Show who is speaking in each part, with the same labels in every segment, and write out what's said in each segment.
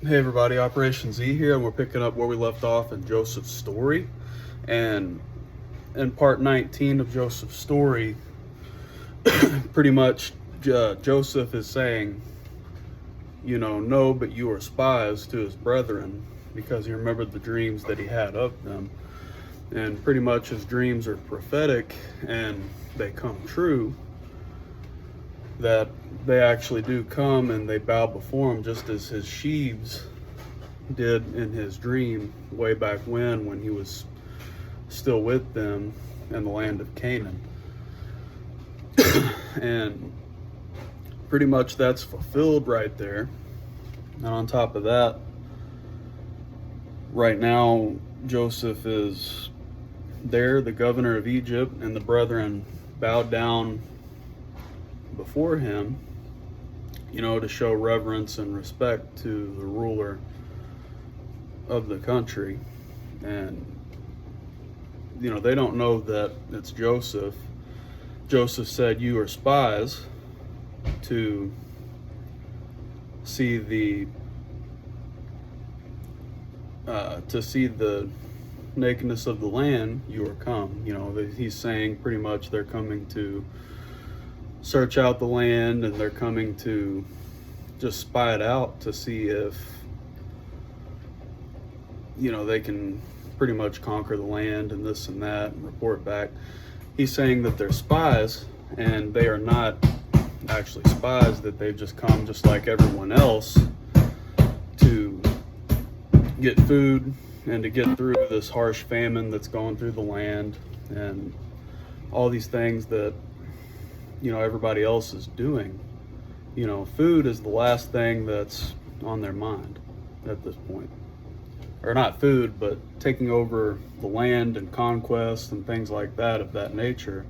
Speaker 1: Hey everybody, OperationZ here, and we're picking up where we left off in Joseph's story. And in part 19 of Joseph's story, pretty much Joseph is saying, no, but you are spies to his brethren, because he remembered the dreams that he had of them. And pretty much his dreams are prophetic and they come true, that they actually do come and they bow before him, just as his sheaves did in his dream way back when he was still with them in the land of Canaan. And pretty much that's fulfilled right there. And on top of that, right now Joseph is there, the governor of Egypt, and the brethren bowed down before him, to show reverence and respect to the ruler of the country. And they don't know that it's Joseph. Joseph said, you are spies to see the nakedness of the land. You are come. He's saying pretty much they're coming to search out the land, and they're coming to just spy it out to see if they can pretty much conquer the land and this and that and report back. He's saying that they're spies, and they are not actually spies, that they've just come just like everyone else to get food and to get through this harsh famine that's going through the land and all these things that everybody else is doing. Food is the last thing that's on their mind at this point. Or not food, but taking over the land and conquest and things like that of that nature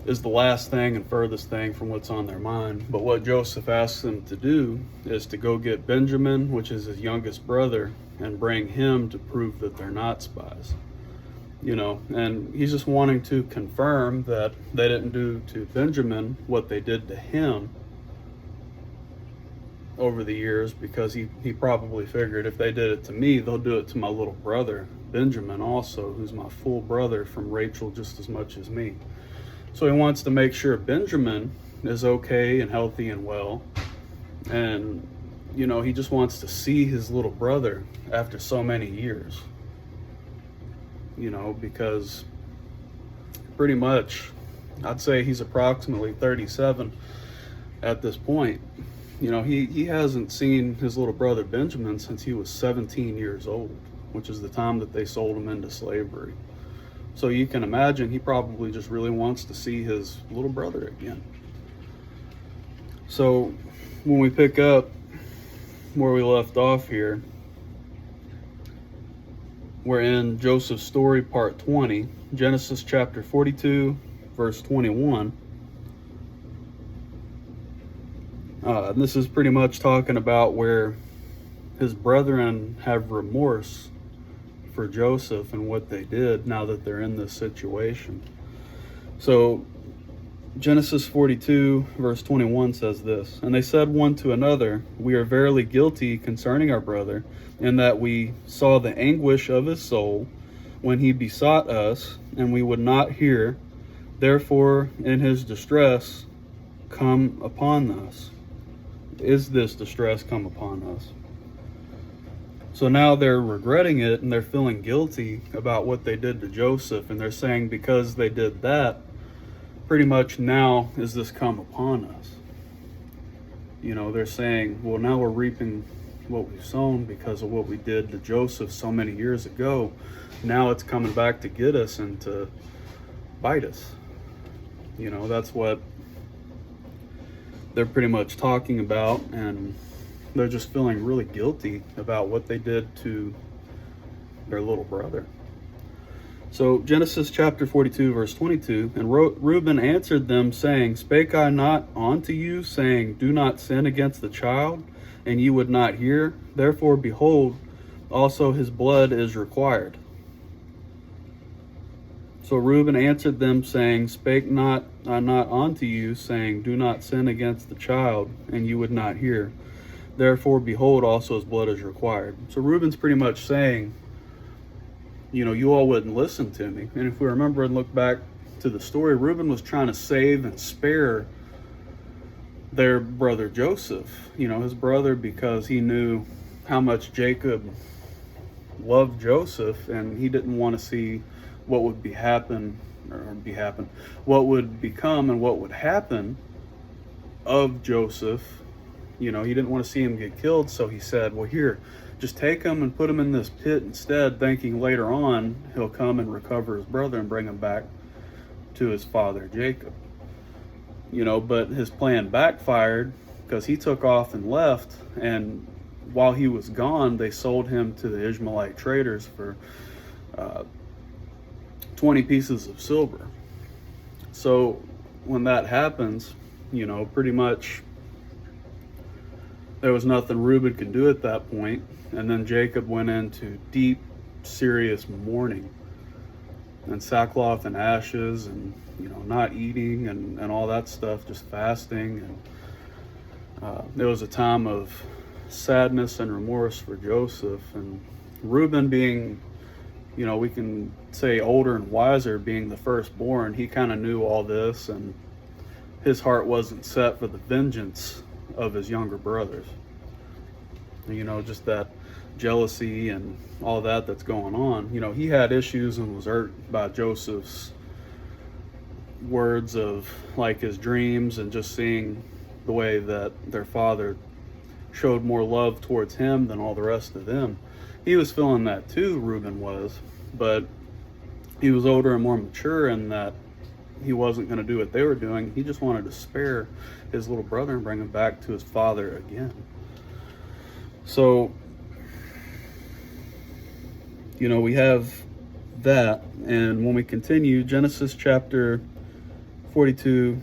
Speaker 1: is the last thing and furthest thing from what's on their mind. But what Joseph asks them to do is to go get Benjamin, which is his youngest brother, and bring him to prove that they're not spies. And he's just wanting to confirm that they didn't do to Benjamin what they did to him over the years, because he probably figured, if they did it to me, they'll do it to my little brother Benjamin also, who's my full brother from Rachel just as much as me. So he wants to make sure Benjamin is okay and healthy and well, and he just wants to see his little brother after so many years. Because pretty much I'd say he's approximately 37 at this point. He hasn't seen his little brother Benjamin since he was 17 years old, which is the time that they sold him into slavery. So you can imagine he probably just really wants to see his little brother again. So when we pick up where we left off here, we're in Joseph's story, part 20, Genesis chapter 42, verse 21. This is pretty much talking about where his brethren have remorse for Joseph and what they did now that they're in this situation. So Genesis 42, verse 21 says this, and they said one to another, we are verily guilty concerning our brother, in that we saw the anguish of his soul when he besought us, and we would not hear. Therefore, in his distress, come upon us. Is this distress come upon us? So now they're regretting it, and they're feeling guilty about what they did to Joseph, and they're saying because they did that, pretty much now is this come upon us. They're saying, well, now we're reaping what we've sown because of what we did to Joseph so many years ago. Now it's coming back to get us and to bite us. That's what they're pretty much talking about, and they're just feeling really guilty about what they did to their little brother. So Genesis chapter 42, verse 22, and Reuben answered them, saying, spake I not unto you, saying, do not sin against the child, and you would not hear? Therefore, behold, also his blood is required. So Reuben answered them, saying, spake not I not unto you, saying, do not sin against the child, and you would not hear? Therefore, behold, also his blood is required. So Reuben's pretty much saying, you all wouldn't listen to me. And if we remember and look back to the story, Reuben was trying to save and spare their brother Joseph, his brother, because he knew how much Jacob loved Joseph, and he didn't want to see what would what would become and what would happen of Joseph. He didn't want to see him get killed, so he said, well, here, just take him and put him in this pit instead, thinking later on he'll come and recover his brother and bring him back to his father Jacob. But his plan backfired because he took off and left, and while he was gone, they sold him to the Ishmaelite traders for 20 pieces of silver. So when that happens, pretty much there was nothing Reuben could do at that point. And then Jacob went into deep, serious mourning and sackcloth and ashes, and not eating and all that stuff, just fasting. And there was a time of sadness and remorse for Joseph. And Reuben, being, we can say older and wiser, being the firstborn, he kind of knew all this, and his heart wasn't set for the vengeance of his younger brothers. Just that jealousy and all that's going on. He had issues and was hurt by Joseph's words of like his dreams, and just seeing the way that their father showed more love towards him than all the rest of them. He was feeling that too, Reuben was, but he was older and more mature in that he wasn't going to do what they were doing. He just wanted to spare his little brother and bring him back to his father again. So, we have that. And when we continue, Genesis chapter 42,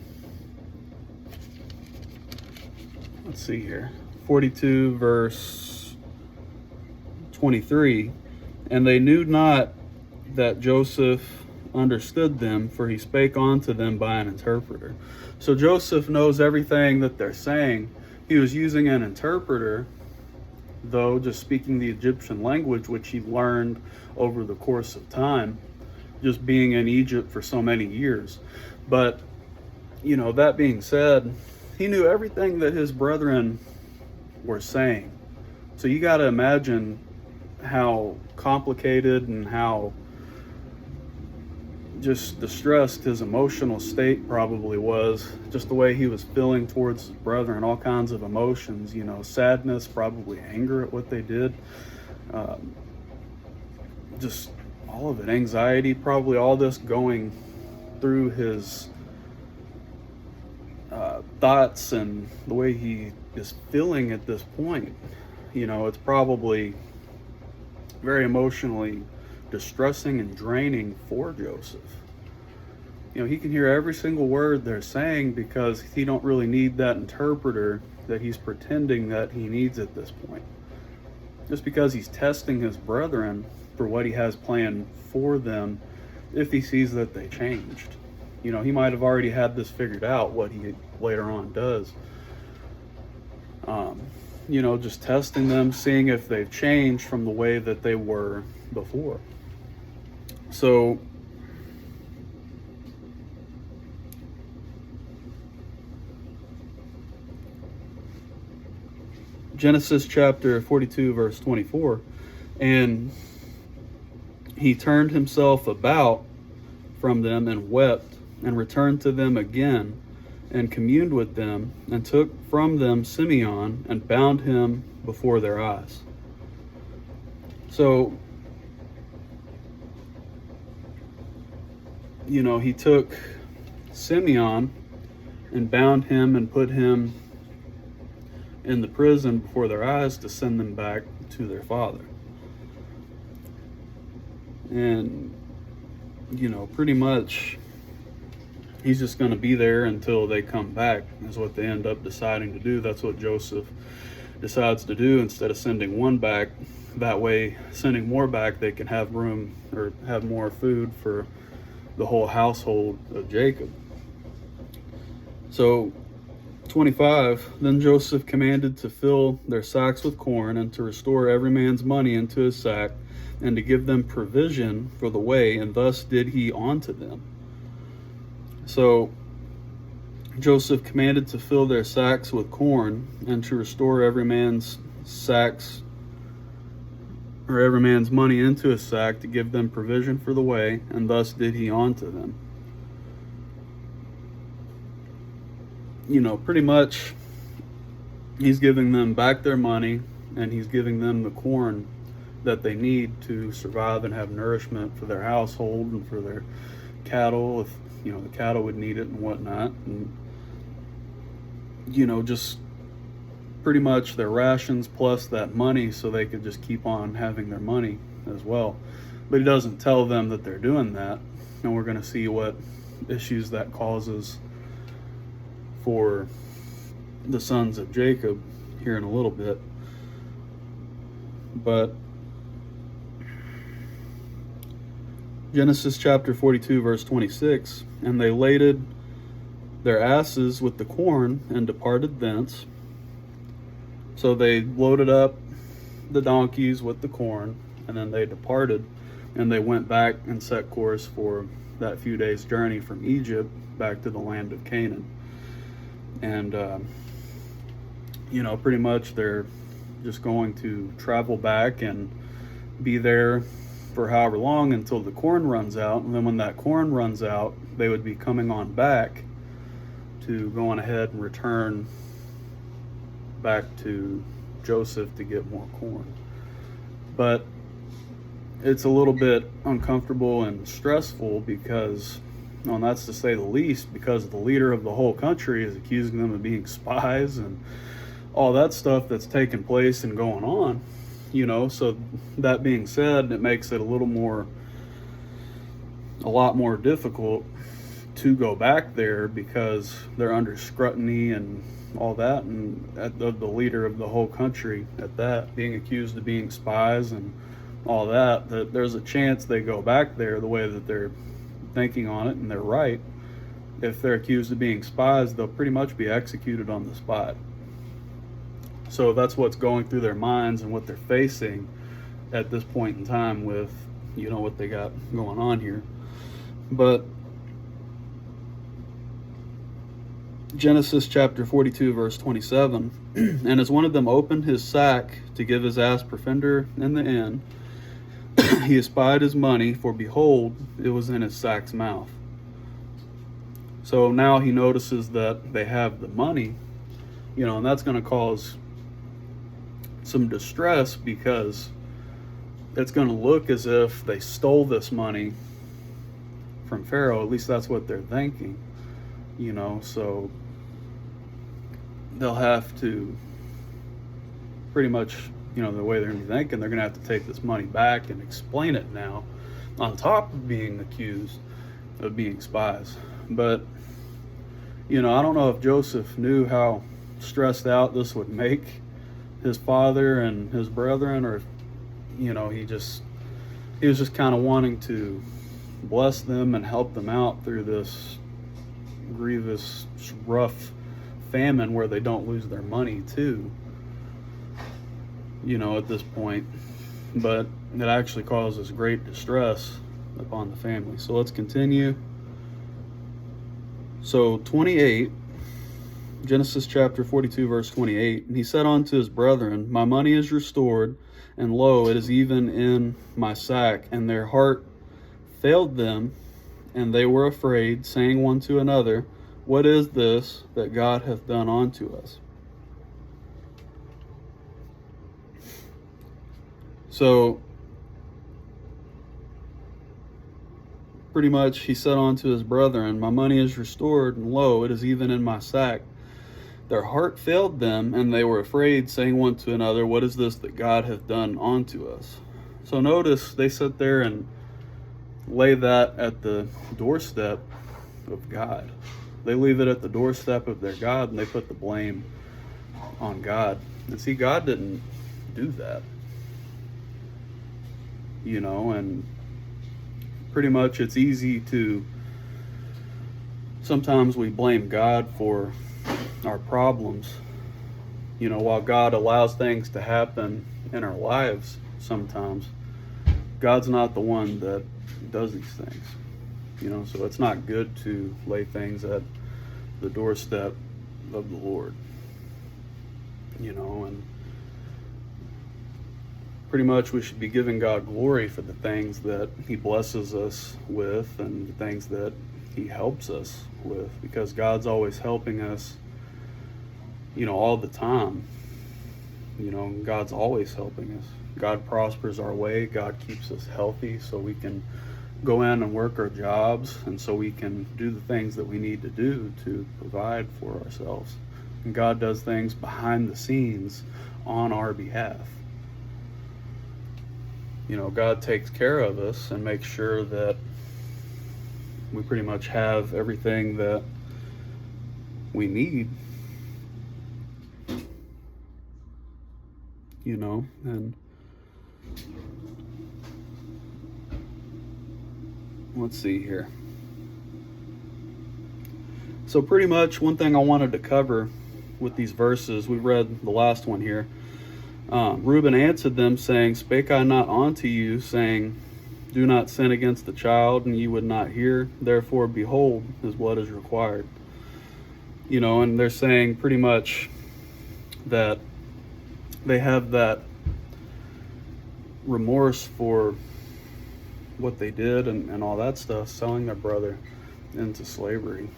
Speaker 1: let's see here, 42 verse 23, and they knew not that Joseph understood them, for he spake unto them by an interpreter. So Joseph knows everything that they're saying. He was using an interpreter, though, just speaking the Egyptian language, which he learned over the course of time, just being in Egypt for so many years. But, that being said, he knew everything that his brethren were saying. So you got to imagine how complicated and how just distressed his emotional state probably was, just the way he was feeling towards his brother, and all kinds of emotions, sadness, probably anger at what they did, just all of it, anxiety, probably all this going through his thoughts and the way he is feeling at this point. It's probably very emotionally distressing and draining for Joseph. He can hear every single word they're saying because he don't really need that interpreter that he's pretending that he needs at this point. Just because he's testing his brethren for what he has planned for them if he sees that they changed. He might have already had this figured out, what he later on does. Just testing them, seeing if they've changed from the way that they were before. So, Genesis chapter 42, verse 24, and he turned himself about from them and wept, and returned to them again, and communed with them, and took from them Simeon, and bound him before their eyes. So, he took Simeon and bound him and put him in the prison before their eyes to send them back to their father. And, pretty much he's just going to be there until they come back, is what they end up deciding to do. That's what Joseph decides to do instead of sending one back. That way, sending more back, they can have room or have more food for the whole household of Jacob. So 25. Then Joseph commanded to fill their sacks with corn, and to restore every man's money into his sack, and to give them provision for the way, and thus did he unto them. So Joseph commanded to fill their sacks with corn, and to restore every man's sacks, or every man's money into his sack, to give them provision for the way, and thus did he unto them. Pretty much he's giving them back their money, and he's giving them the corn that they need to survive and have nourishment for their household and for their cattle, if the cattle would need it and whatnot. And just pretty much their rations plus that money, so they could just keep on having their money as well. But he doesn't tell them that they're doing that, and we're going to see what issues that causes for the sons of Jacob here in a little bit. But Genesis chapter 42 verse 26, and they laded their asses with the corn and departed thence. So they loaded up the donkeys with the corn, and then they departed, and they went back and set course for that few days journey from Egypt back to the land of Canaan. And pretty much they're just going to travel back and be there for however long until the corn runs out. And then when that corn runs out, they would be coming on back to go on ahead and return back to Joseph to get more corn. But it's a little bit uncomfortable and stressful because, and that's to say the least, because the leader of the whole country is accusing them of being spies and all that stuff that's taking place and going on. So that being said, it makes it a lot more difficult to go back there, because they're under scrutiny and all that, and the leader of the whole country at that, being accused of being spies and all that there's a chance they go back there the way that they're thinking on it, and they're right. If they're accused of being spies, they'll pretty much be executed on the spot. So that's what's going through their minds and what they're facing at this point in time with what they got going on here. But Genesis chapter 42 verse 27, and as one of them opened his sack to give his ass provender in the inn, he espied his money, for behold, it was in his sack's mouth. So now he notices that they have the money, and that's going to cause some distress, because it's going to look as if they stole this money from Pharaoh. At least that's what they're thinking, so they'll have to pretty much, the way they're thinking, they're going to have to take this money back and explain it now, on top of being accused of being spies. But, I don't know if Joseph knew how stressed out this would make his father and his brethren, or if, he was just kind of wanting to bless them and help them out through this grievous, rough famine where they don't lose their money too, at this point. But it actually causes great distress upon the family. So let's continue. So 28, Genesis chapter 42 verse 28, and he said unto his brethren, my money is restored, and lo, it is even in my sack. And their heart failed them, and they were afraid, saying one to another, what is this that God hath done unto us? So pretty much he said unto his brethren, my money is restored, and lo, it is even in my sack. Their heart failed them, and they were afraid, saying one to another, what is this that God hath done unto us? So notice they sit there and lay that at the doorstep of God. They leave it at the doorstep of their God, and they put the blame on God. And see, God didn't do that. And pretty much it's easy to, sometimes we blame God for our problems. While God allows things to happen in our lives sometimes, God's not the one that does these things. So it's not good to lay things at the doorstep of the Lord. And pretty much we should be giving God glory for the things that He blesses us with and the things that He helps us with, because God's always helping us, all the time. God's always helping us. God prospers our way. God keeps us healthy so we can go in and work our jobs, and so we can do the things that we need to do to provide for ourselves. And God does things behind the scenes on our behalf. God takes care of us and makes sure that we pretty much have everything that we need. And let's see here. So pretty much one thing I wanted to cover with these verses, we read the last one here. Reuben answered them, saying, Spake I not unto you, saying, Do not sin against the child, and ye would not hear. Therefore, behold, is what is required. And they're saying pretty much that they have that remorse for what they did and all that stuff, selling their brother into slavery.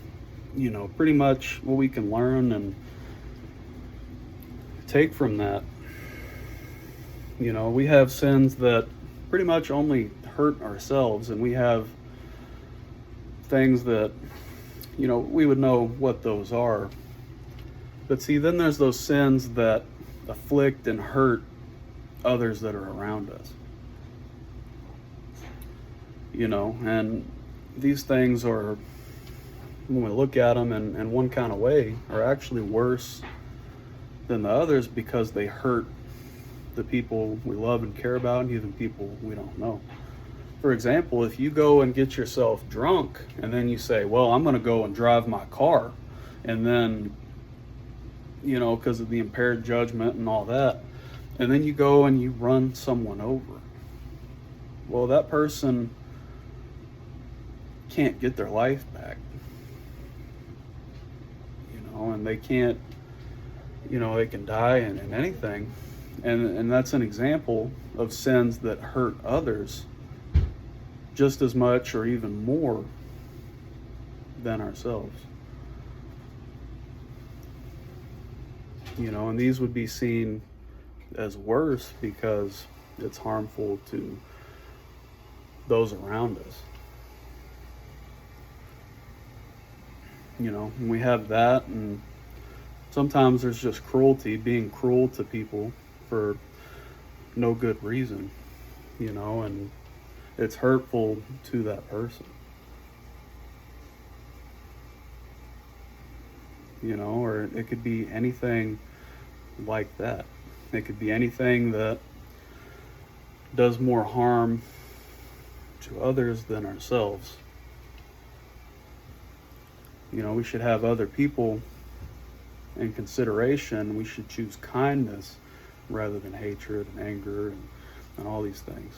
Speaker 1: Pretty much what we can learn and take from that. We have sins that pretty much only hurt ourselves, and we have things that, we would know what those are. But see, then there's those sins that afflict and hurt others that are around us. And these things are, when we look at them in one kind of way, are actually worse than the others because they hurt the people we love and care about, and even people we don't know. For example, if you go and get yourself drunk and then you say, well, I'm going to go and drive my car, and then, because of the impaired judgment and all that, and then you go and you run someone over. Well, that person can't get their life back. And they can't, they can die in anything. And that's an example of sins that hurt others just as much or even more than ourselves. And these would be seen as worse because it's harmful to those around us. And we have that, and sometimes there's just cruelty, being cruel to people for no good reason, and it's hurtful to that person. Or it could be anything like that. It could be anything that does more harm to others than ourselves. We should have other people in consideration. We should choose kindness rather than hatred and anger and all these things.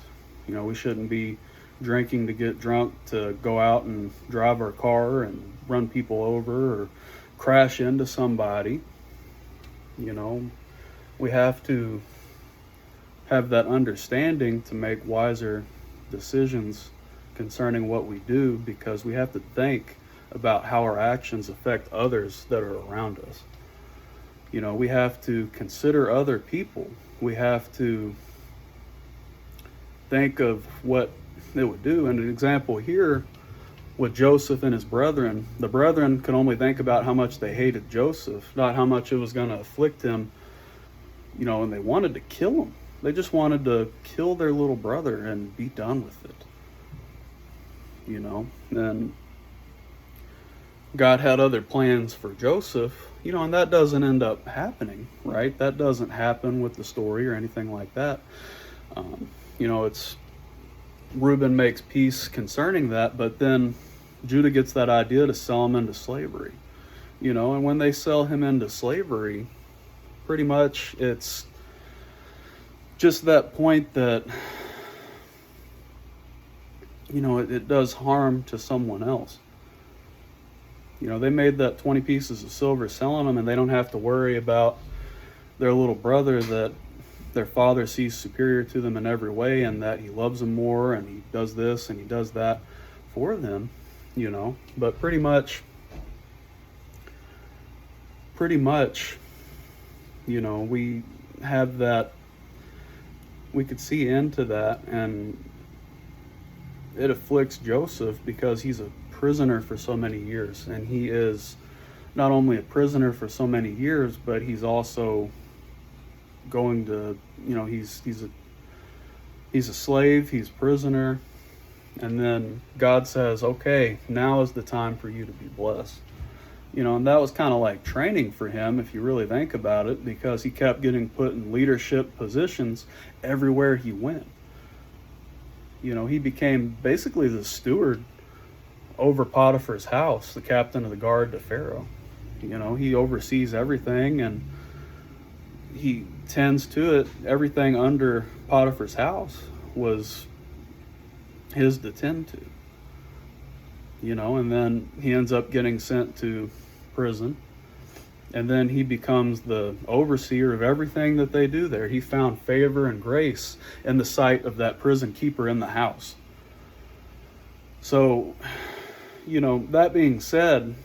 Speaker 1: We shouldn't be drinking to get drunk to go out and drive our car and run people over or crash into somebody. We have to have that understanding to make wiser decisions concerning what we do, because we have to think about how our actions affect others that are around us. We have to consider other people. We have to think of what they would do. And an example here with Joseph and his brethren, the brethren could only think about how much they hated Joseph, not how much it was going to afflict him, and they wanted to kill him. They just wanted to kill their little brother and be done with it. And God had other plans for Joseph, and that doesn't end up happening, right? That doesn't happen with the story or anything like that. It's Reuben makes peace concerning that, but then Judah gets that idea to sell him into slavery. And when they sell him into slavery, pretty much it's just that point that, it does harm to someone else. They made that 20 pieces of silver selling them, and they don't have to worry about their little brother that their father sees superior to them in every way, and that he loves them more, and he does this and he does that for them, But pretty much, we have that, we could see into that, and it afflicts Joseph because he's a prisoner for so many years, and he is not only a prisoner for so many years, but he's also going to, he's a slave, he's a prisoner, and then God says, okay, now is the time for you to be blessed. And that was kind of like training for him, if you really think about it, because he kept getting put in leadership positions everywhere he went. He became basically the steward over Potiphar's house, the captain of the guard to Pharaoh. He oversees everything, and he tends to it. Everything under Potiphar's house was his to tend to. And then he ends up getting sent to prison, and then he becomes the overseer of everything that they do there. He found favor and grace in the sight of that prison keeper in the house. So, that being said,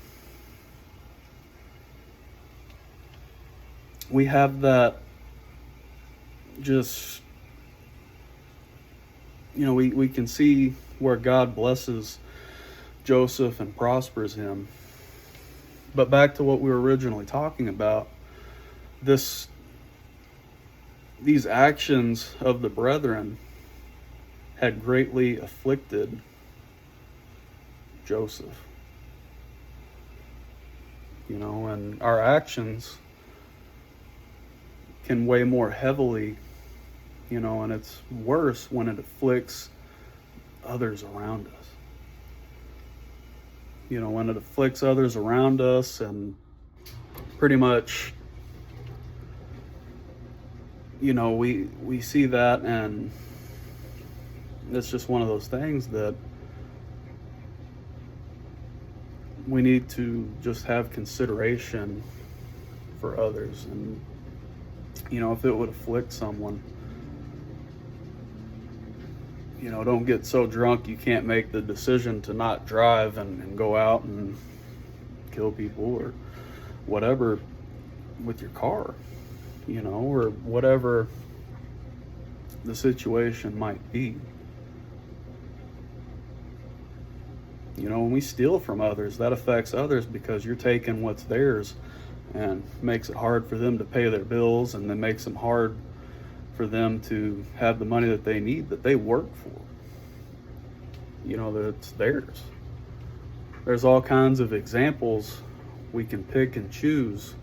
Speaker 1: we have that just, we can see where God blesses Joseph and prospers him. But back to what we were originally talking about, these actions of the brethren had greatly afflicted Joseph. And our actions can weigh more heavily, and it's worse when it afflicts others around us. When it afflicts others around us, and pretty much, we see that, and it's just one of those things that we need to just have consideration for others. And, if it would afflict someone, don't get so drunk you can't make the decision to not drive and go out and kill people or whatever with your car, or whatever the situation might be. When we steal from others, that affects others because you're taking what's theirs, and makes it hard for them to pay their bills, and then makes them hard for them to have the money that they need, that they work for. That it's theirs. There's all kinds of examples we can pick and choose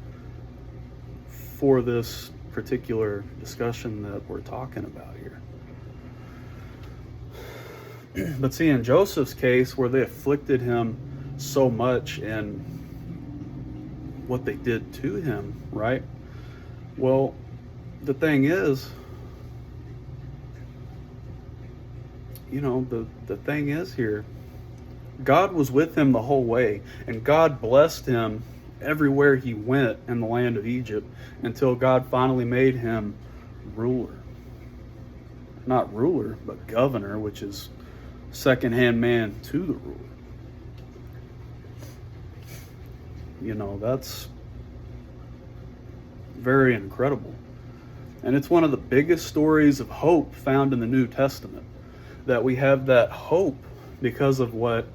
Speaker 1: for this particular discussion that we're talking about here. But see, in Joseph's case, where they afflicted him so much in what they did to him, right? Well, the thing is, the thing is here, God was with him the whole way, and God blessed him everywhere he went in the land of Egypt, until God finally made him ruler. Not ruler, but governor, which is second-hand man to the ruler. That's very incredible. And it's one of the biggest stories of hope found in the New Testament, that we have that hope because of what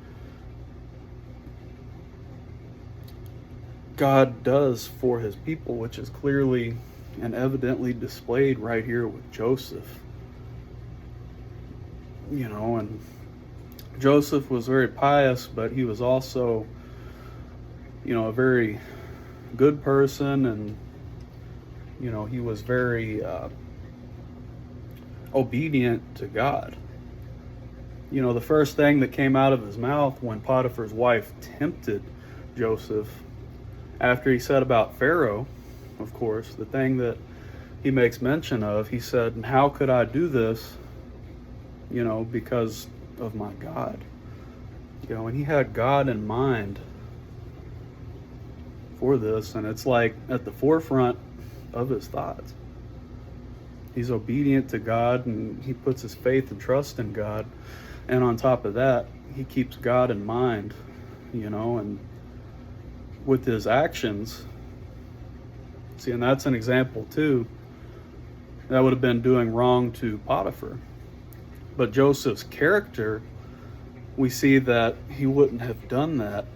Speaker 1: God does for his people, which is clearly and evidently displayed right here with Joseph. And Joseph was very pious, but he was also, a very good person, and, he was very obedient to God. The first thing that came out of his mouth when Potiphar's wife tempted Joseph after he said about Pharaoh, of course, the thing that he makes mention of, he said, "And how could I do this, because of my God?" And he had God in mind for this, and it's like at the forefront of his thoughts. He's obedient to God, and he puts his faith and trust in God, and on top of that, he keeps God in mind, and with his actions. See, and that's an example too. That would have been doing wrong to Potiphar. But Joseph's character, we see that he wouldn't have done that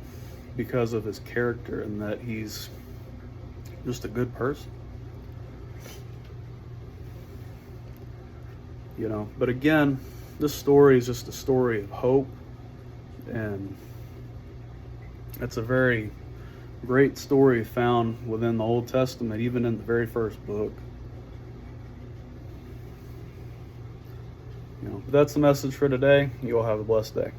Speaker 1: because of his character, and that he's just a good person. But again, this story is just a story of hope, and it's a very great story found within the Old Testament, even in the very first book. But that's the message for today. You all have a blessed day.